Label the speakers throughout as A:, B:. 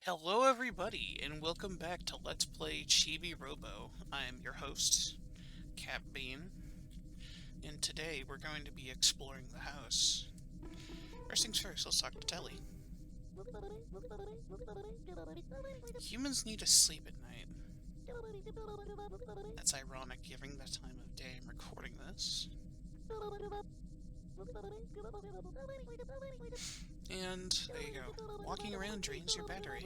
A: Hello everybody, and welcome back to Let's Play Chibi-Robo. I am your host, Cap Bean, and today we're going to be exploring the house. First things first, let's talk to Telly. Humans need to sleep at night. That's ironic given the time of day I'm recording this. And there you go. Walking around drains your battery.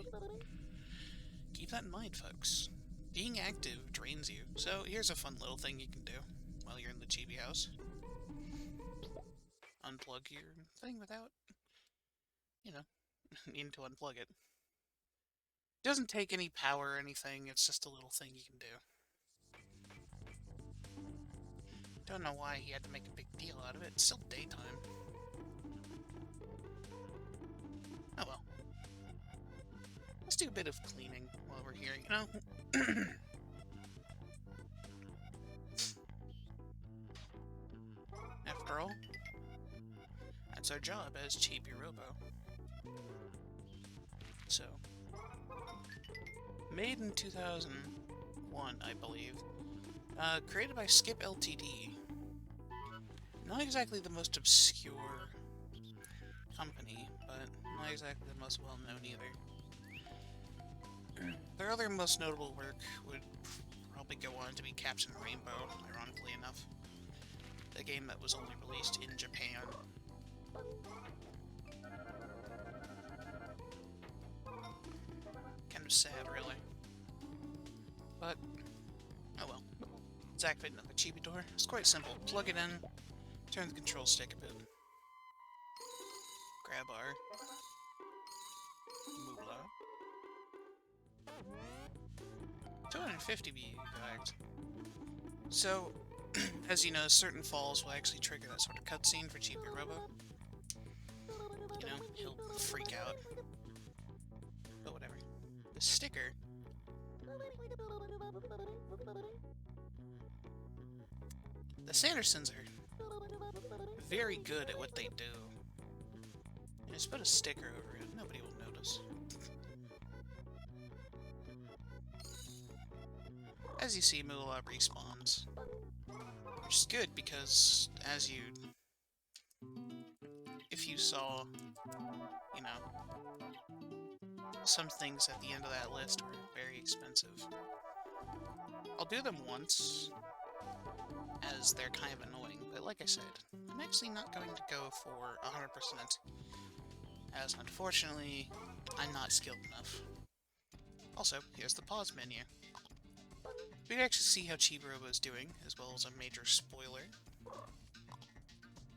A: Keep that in mind, folks. Being active drains you. So here's a fun little thing you can do while you're in the chibi house. Unplug your thing without, needing to unplug it. It doesn't take any power or anything, it's just a little thing you can do. Don't know why he had to make a big deal out of it. It's still daytime. Oh well. Let's do a bit of cleaning while we're here, After all, that's our job as Chibi-Robo. So, made in 2001, I believe. Created by Skip Ltd. Not exactly the most obscure company, but not exactly the most well-known either. Their other most notable work would probably go on to be Captain Rainbow, ironically enough. A game that was only released in Japan. Kind of sad, really. But, oh well. Let's activate another chibi door. It's quite simple. Plug it in, turn the control stick a bit. Grab our moolah. 250 be exact. So, as you know, certain falls will actually trigger that sort of cutscene for Chibi-Robo. He'll freak out. But whatever. The sticker... The Sandersons are very good at what they do. And just put a sticker over it, nobody will notice. As you see, Moolah respawns. Which is good because, if you saw, some things at the end of that list were very expensive. I'll do them once, as they're kind of annoying, but like I said, I'm actually not going to go for 100%, as unfortunately, I'm not skilled enough. Also, here's the pause menu. We can actually see how Chibi-Robo is doing, as well as a major spoiler.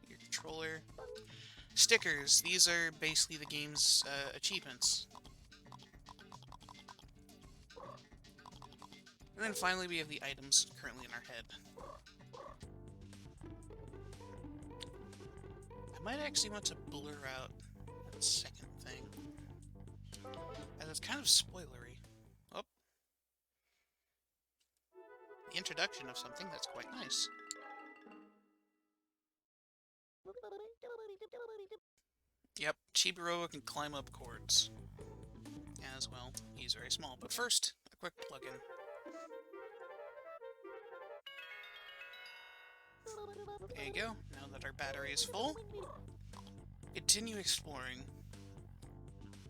A: Your controller. Stickers. These are basically the game's achievements. And then finally we have the items currently in our head. I might actually want to blur out that second thing, as it's kind of spoilery. Oh. The introduction of something that's quite nice. Yep, Chibi-Robo can climb up cords. As well, he's very small. But first, a quick plug-in. There you go. Now that our battery is full, continue exploring.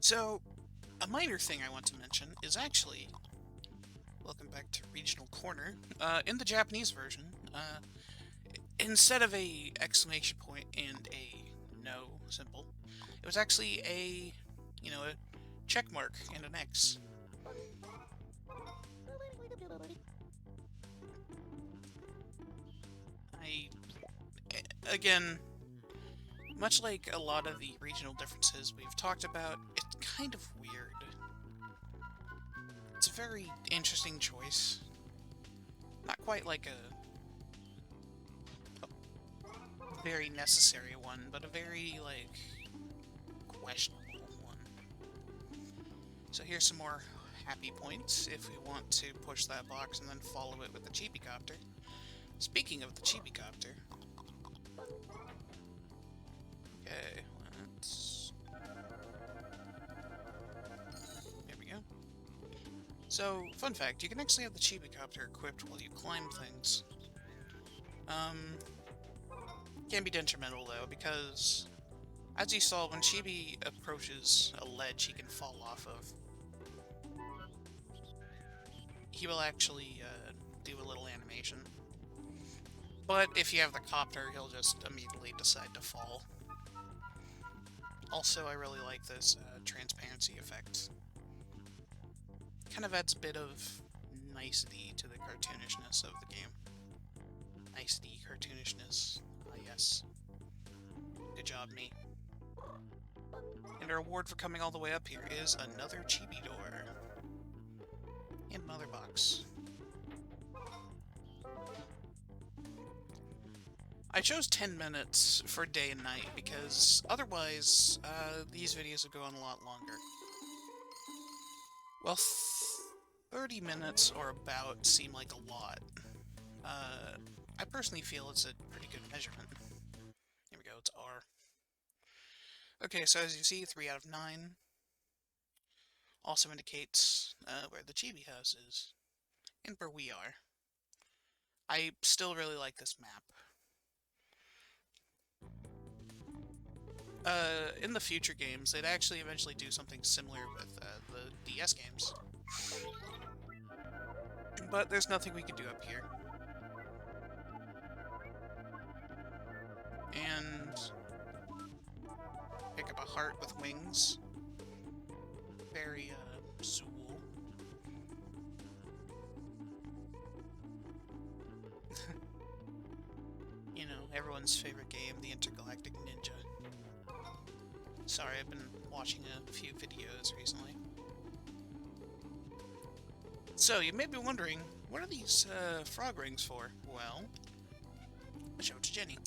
A: So, a minor thing I want to mention is actually, welcome back to Regional Corner, in the Japanese version, instead of a exclamation point and a no symbol, it was actually a check mark and an X. Again, much like a lot of the regional differences we've talked about, it's kind of weird. It's a very interesting choice. Not quite like a very necessary one, but a very, questionable one. So here's some more happy points if we want to push that box and then follow it with the Chibi-Copter. Speaking of the Chibi-Copter... Okay, let's... There we So, fun fact, you can actually have the Chibi-Copter equipped while you climb things. Can be detrimental though, because as you saw, when Chibi approaches a ledge he can fall off of, he will actually do a little animation. But if you have the copter, he'll just immediately decide to fall. Also, I really like this transparency effect. Kind of adds a bit of nicety to the cartoonishness of the game. Nicety, cartoonishness. Ah, yes. Good job, me. And our reward for coming all the way up here is another Chibi door. And another box. I chose 10 minutes for day and night because otherwise these videos would go on a lot longer. Well, 30 minutes or about seem like a lot. I personally feel it's a pretty good measurement. Here we go, it's R. Okay, so as you see, 3 out of 9. Also indicates where the Chibi house is, and where we are. I still really like this map. In the future games, they'd actually eventually do something similar with the DS games. But there's nothing we can do up here. And pick up a heart with wings. Very, Zool. You know, everyone's favorite game, the Intergalactic Ninja. Sorry, I've been watching a few videos recently. So, you may be wondering, what are these, frog rings for? Well, I'll show it to Jenny.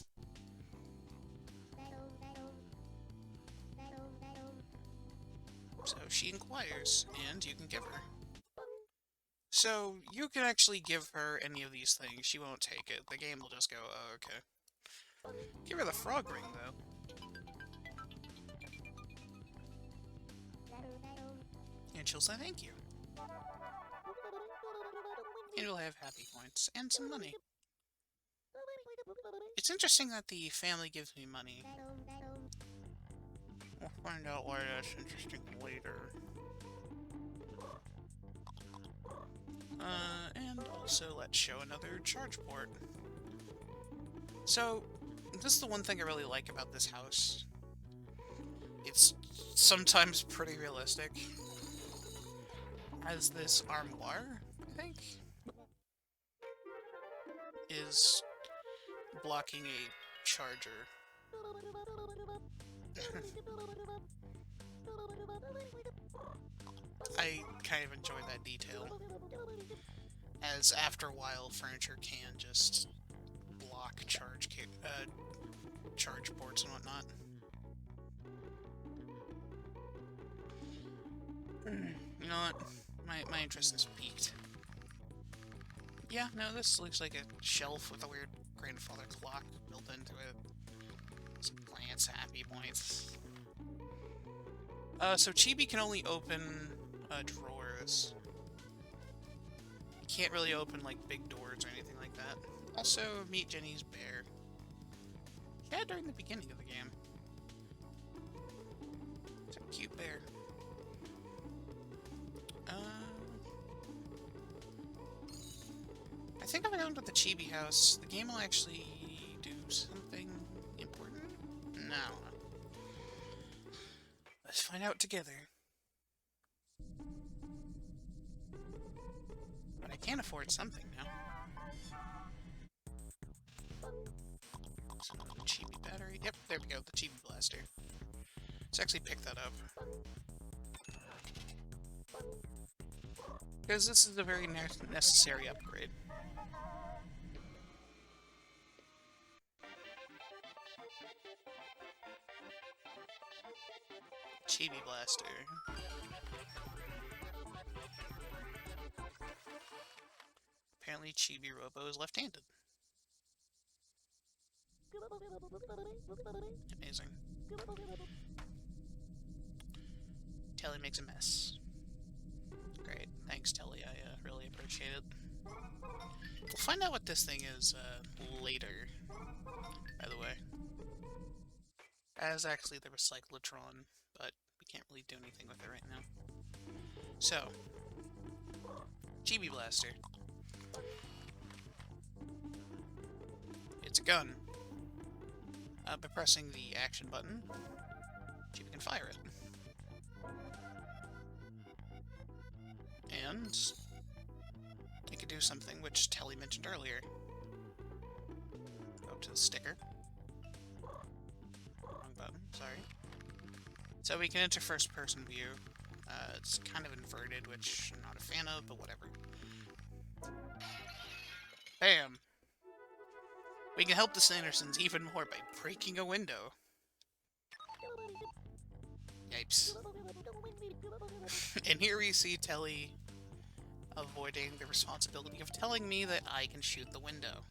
A: So she inquires, and you can give her. So, you can actually give her any of these things. She won't take it. The game will just go, oh, okay. Give her the frog ring, though. And she'll say thank you. And we'll have happy points, and some money. It's interesting that the family gives me money. We'll find out why that's interesting later. And also let's show another charge port. So, this is the one thing I really like about this house. It's sometimes pretty realistic. As this armoire, I think, is blocking a charger. I kind of enjoy that detail, as after a while furniture can just block charge ports and whatnot. You know what? My interest is piqued. Yeah, no, this looks like a shelf with a weird grandfather clock built into it. Some plants, happy points. So Chibi can only open drawers. You can't really open, like, big doors or anything like that. Also, meet Jenny's bear. Yeah, during the beginning of the game. It's a cute bear. I think if I go into the Chibi house, the game will actually do something important? No. Let's find out together. But I can't afford something now. So, Chibi battery. Yep, there we go, the Chibi blaster. Let's actually pick that up. Because this is a very necessary upgrade. Chibi blaster. Apparently Chibi-Robo is left-handed. Amazing. Telly makes a mess. Great, thanks Telly. appreciate it. We'll find out what this thing is later, by the way. As actually the Recyclotron, but we can't really do anything with it right now. So, Chibi Blaster. It's a gun. By pressing the action button, Chibi can fire it. And it can do something which Telly mentioned earlier. Go up to the sticker. Wrong button, sorry. So we can enter first-person view. It's kind of inverted, which I'm not a fan of, but whatever. Bam! We can help the Sandersons even more by breaking a window. Yipes. And here we see Telly avoiding the responsibility of telling me that I can shoot the window.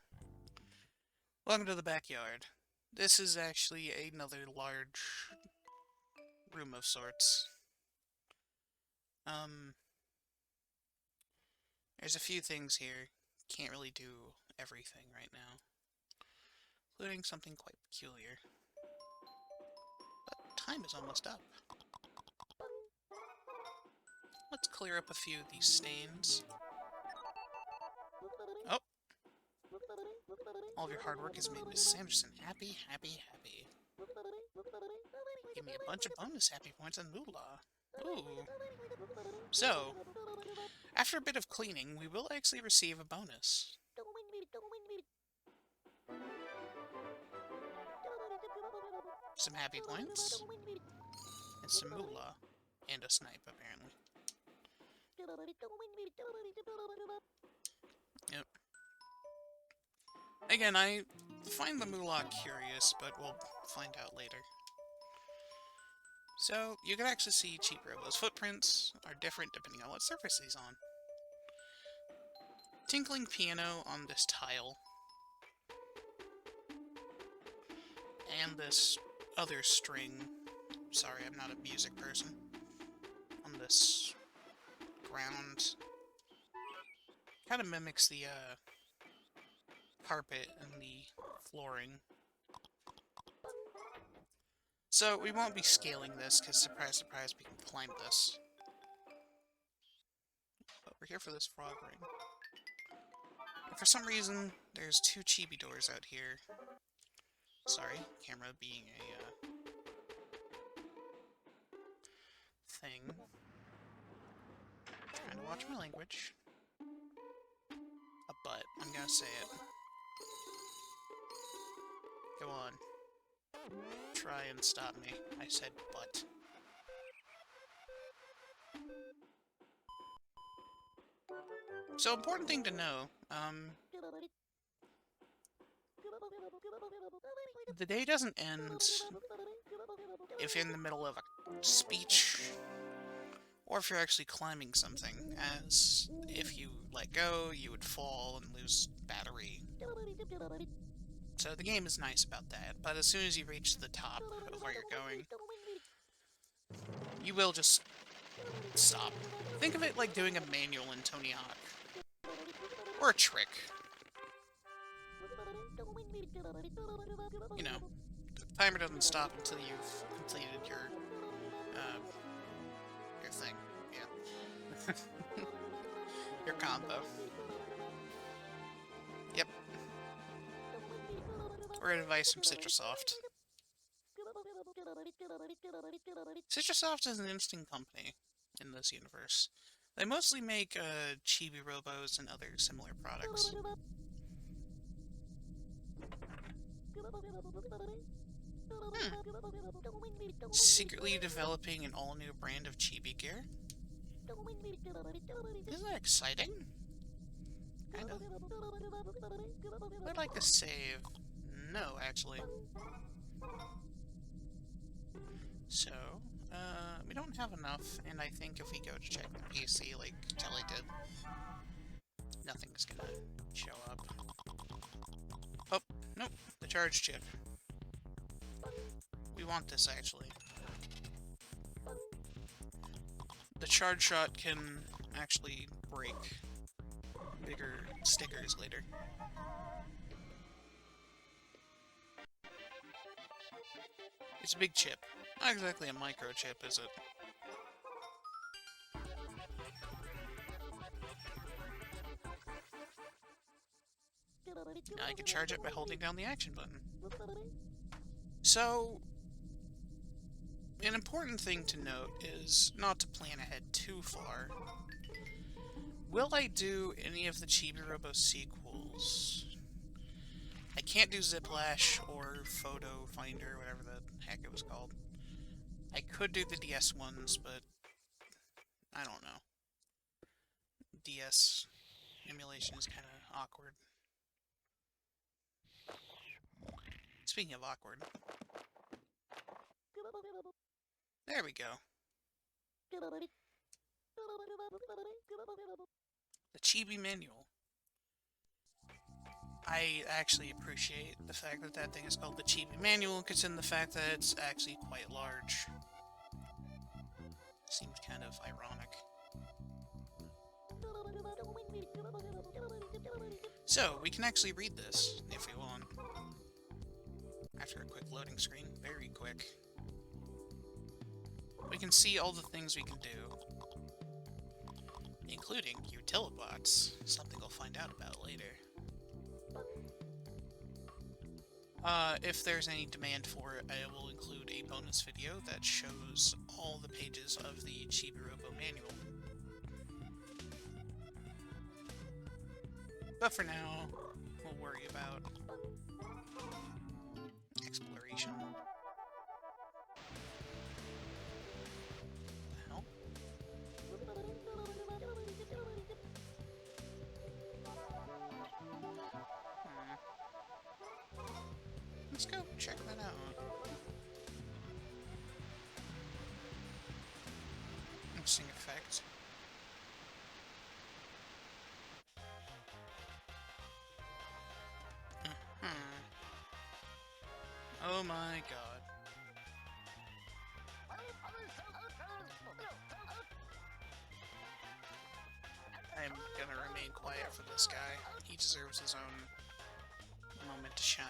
A: Welcome to the backyard. This is actually another large room of sorts. There's a few things here. Can't really do everything right now. Including something quite peculiar. But time is almost up. Let's clear up a few of these stains. Oh! All of your hard work has made Miss Sanderson happy, happy, happy. Give me a bunch of bonus happy points and moolah. Ooh. So, after a bit of cleaning, we will actually receive a bonus. Some happy points. And some moolah. And a snipe, apparently. Yep. Again, I find the moolah curious, but we'll find out later. So, you can actually see Chibi-Robo's footprints are different depending on what surface he's on. Tinkling piano on this tile. And this other string. Sorry, I'm not a music person. On this ground. Kind of mimics the carpet and the flooring. So we won't be scaling this, because surprise, surprise, we can climb this. But we're here for this frog ring. And for some reason, there's two chibi doors out here. Sorry, camera being a thing. Trying to watch my language. A butt, I'm gonna say it. Go on. Try and stop me. I said butt. So, important thing to know, the day doesn't end if you're in the middle of a speech, or if you're actually climbing something, as if you let go, you would fall and lose battery. So the game is nice about that, but as soon as you reach the top of where you're going, you will just stop. Think of it like doing a manual in Tony Hawk. Or a trick. You know, the timer doesn't stop until you've completed your thing. Yeah. Your combo. Yep. Word of advice from Citrasoft. Citrasoft is an interesting company in this universe. They mostly make Chibi-Robos and other similar products. Secretly developing an all-new brand of chibi gear? Isn't that exciting? Kind of. I'd like to save. No, actually. So, we don't have enough, and I think if we go to check the PC like Telly did, nothing's gonna show up. Oh, nope, the charge chip. We want this, actually. The charge shot can actually break bigger stickers later. It's a big chip. Not exactly a microchip, is it? Now I can charge it by holding down the action button. So, an important thing to note is not to plan ahead too far. Will I do any of the Chibi-Robo sequels? I can't do Ziplash or Photo Finder, whatever the heck it was called. I could do the DS ones, but I don't know. DS emulation is kind of awkward. Speaking of awkward. There we go. The Chibi Manual. I actually appreciate the fact that that thing is called the Chibi Manual, considering the fact that it's actually quite large. Seems kind of ironic. So, we can actually read this, if we want. After a quick loading screen. Very quick. We can see all the things we can do. Including Utilibots, something we'll find out about later. If there's any demand for it, I will include a bonus video that shows all the pages of the Chibi-Robo manual. But for now, we'll worry about exploration. What the hell? Let's go check that out. Interesting effect. Oh my god. I'm gonna remain quiet for this guy. He deserves his own moment to shine.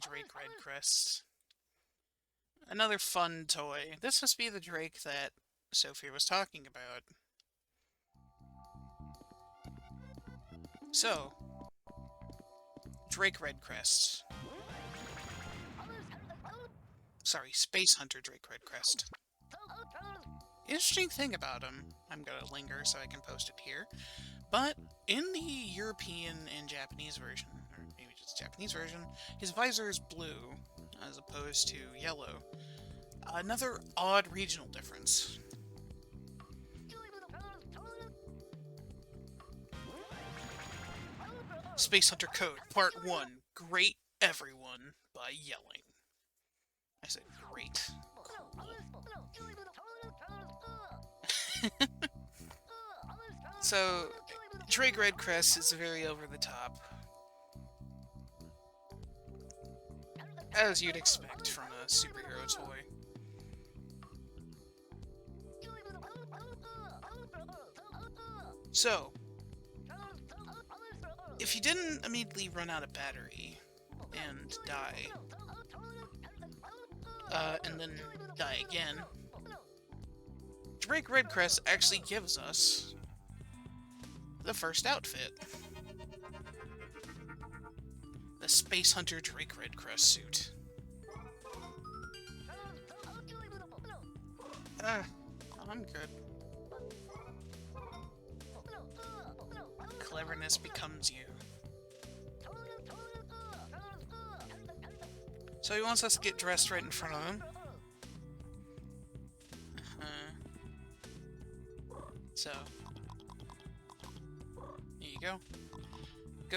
A: Drake Redcrest. Another fun toy. This must be the Drake that Sophie was talking about. So, Drake Redcrest. Sorry, Space Hunter Drake Redcrest. Interesting thing about him, I'm gonna linger so I can post it here, but in the European and Japanese version, or maybe just Japanese version, his visor is blue as opposed to yellow. Another odd regional difference. Space Hunter Code, Part 1. Great everyone by yelling. I said great. Cool. So, Drake Redcrest is very over the top. As you'd expect from a superhero toy. So, if you didn't immediately run out of battery and die, and then die again, Drake Redcrest actually gives us the first outfit. The Space Hunter Drake Redcrest suit. I'm good. Cleverness becomes you. So he wants us to get dressed right in front of him.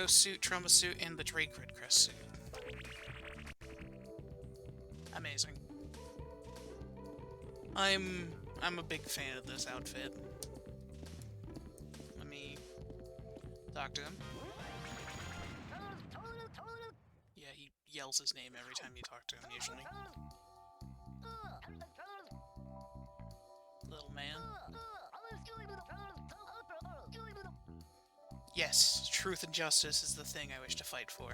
A: Chibi-Robo suit, Trauma suit, and the Drake Redcrest suit. Amazing. I'm a big fan of this outfit. Let me talk to him. Yeah, he yells his name every time you talk to him, usually. Little man. Yes, truth and justice is the thing I wish to fight for.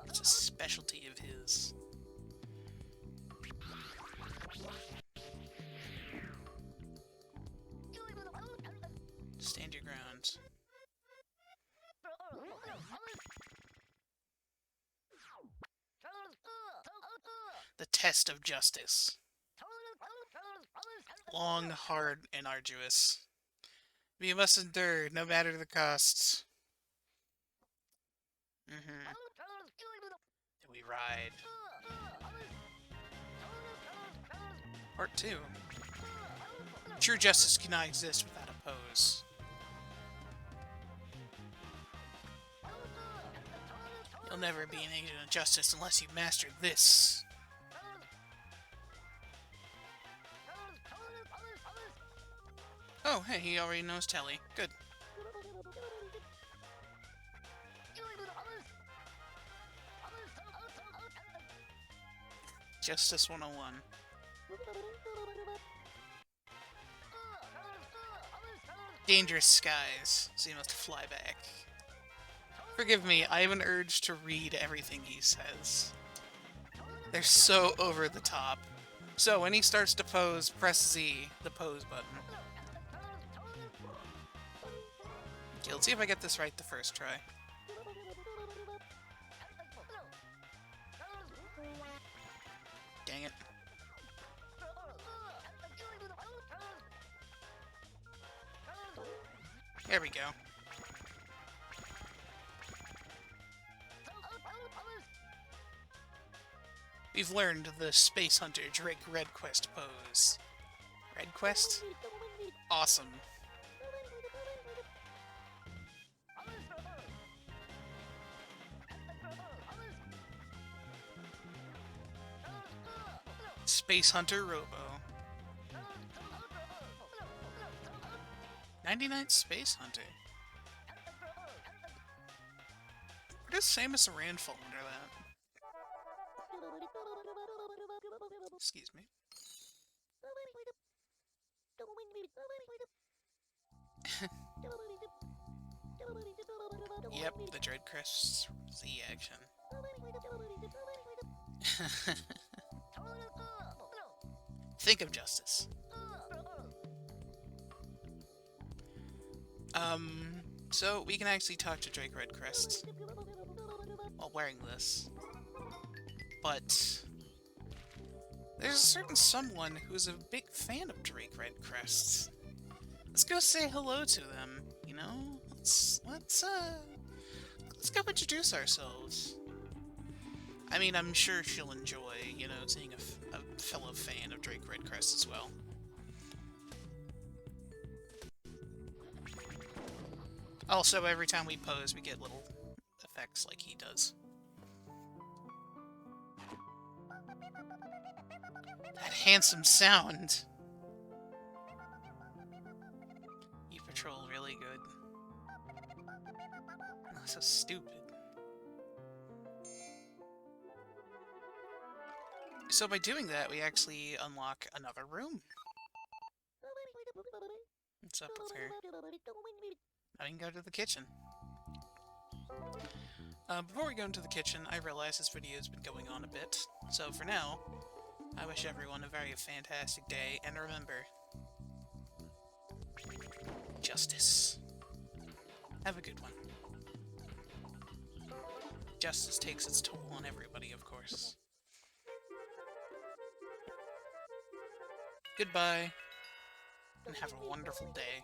A: It's a specialty of his. Stand your ground. The test of justice. Long, hard, and arduous. We must endure, no matter the costs. And we ride. Part 2. True justice cannot exist without a pose. You'll never be an agent of justice unless you master this. Oh, hey, he already knows Telly. Good. Justice 101. Dangerous skies, so you must fly back. Forgive me, I have an urge to read everything he says. They're so over the top. So, when he starts to pose, press Z, the pose button. Okay, let's see if I get this right the first try. Dang it. There we go. We've learned the Space Hunter Drake Redquest pose. Redquest? Awesome. Space Hunter Robo. 99 Space Hunter. Where does Samus Aran fall under that? Excuse me. Yep, the Dreadcrest Z action. Think of justice. So we can actually talk to Drake Redcrest while wearing this. But there's a certain someone who's a big fan of Drake Redcrest. Let's go say hello to them, you know? Let's go introduce ourselves. I mean, I'm sure she'll enjoy, you know, seeing a fellow fan of Drake Redcrest as well. Also, every time we pose, we get little effects like he does. That handsome sound! You patrol really good. Oh, so stupid. So by doing that, we actually unlock another room. What's up with her? Now we can go to the kitchen. Before we go into the kitchen, I realize this video has been going on a bit. So for now, I wish everyone a very fantastic day, and remember, justice. Have a good one. Justice takes its toll on everybody, of course. Goodbye, and have a wonderful day.